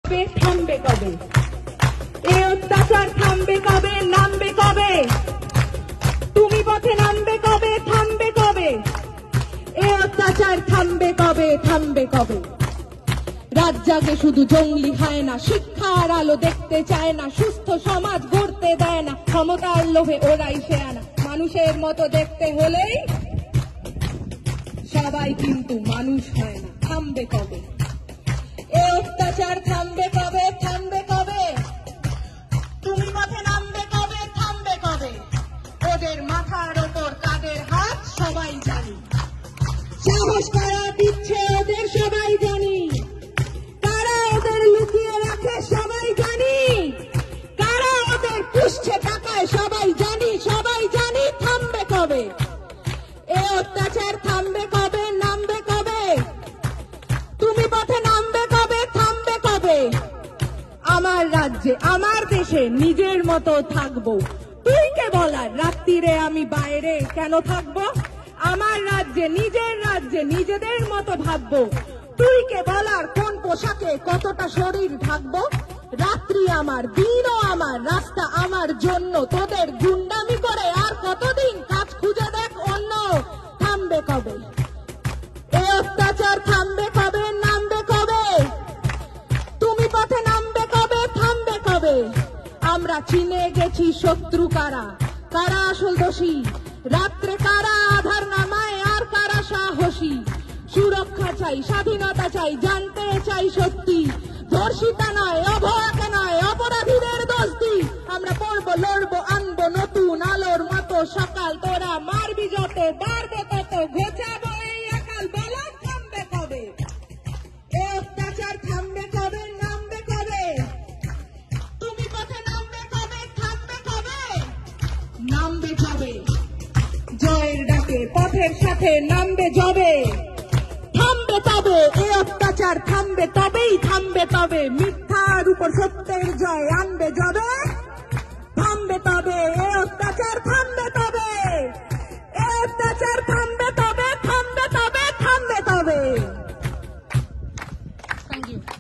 থামবে কবে? এই অত্যাচার থামবে কবে? নামবে কবে? তুমি পথে নামবে কবে? থামবে কবে? এই অত্যাচার থামবে কবে? থামবে কবে? রাত জাগে শুধু জঙ্গলি হয় না, শিক্ষার আলো দেখতে চায় না, সুস্থ সমাজ গড়তে দেয় না, ক্ষমতার লোভে ওরাই সে আনা। মানুষের মতো দেখতে হলেই সবাই কিন্তু মানুষ হয় না। থামবে কবে? এই অত্যাচার থামবে কবে? থামবে কবে? তুমি পথে নামবে কবে? থামবে কবে? ওদের মাথার ওপর কাদের হাত সবাই জানি, সাহস কারা দিচ্ছে ওদের সবাই জানি, কারা ওদের লুকিয়ে রাখে সবাই জানি, কারা ওদের পুষছে টাকায় সবাই জানি, সবাই জানি। থামবে কবে? এই অত্যাচার থামবে কবে? নামবে কবে? তুমি পথে নামবে কবে? থামবে কবে? আমার রাজ্যে আমার দেশে নিজের মতো থাকবো, তুই কে বলার রাত্রিরে আমি বাইরে কেন থাকবো? আমার রাজ্যে নিজেদের মতো ভাববো, তুই কে বলার কোন পোশাকে কতটা শরীর ঢাকবো? রাত্রি আমার, দিনও আমার, রাস্তা আমার জন্য, তোদের গুন্ডামি করে আর কতদিন কাজ খুঁজে দেখ অন্য। থামবে কবে? এই অত্যাচার থামবে কবে? নামবে কবে? তুমি পথে নামবে কবে? থামবে কবে? আমরা চিনে গেছি শত্রু কারা, কারা আসল দোষী, রাত্রে কারা আধার নামায় আর কারা সাহসী। সুরক্ষা চাই, স্বাধীনতা চাই, জানতে চাই সত্যি, ধর্ষিতা নয়, অভয়াকে নয়, অপরাধীদের দোষ দি। আমরা পড়বো, লড়বো, আনবো নতুন আলোর মতো সকাল, তোরা মারবি যত, বাড়বে তত, ঘোচাবো এই আকাল। বলো থামবে কবে? এই অত্যাচার থামবে কবে? নামবে কবে? তুমি পথে নামবে কবে? থামবে কবে? নামবে কবে? জয়ের ডাকে পথের সাথে নামবে যবে, থামবে তবে। এই অত্যাচার থামবে তবেই, থামবে তবে। মিথ্যার উপর সত্যের জয় আনবে যবে।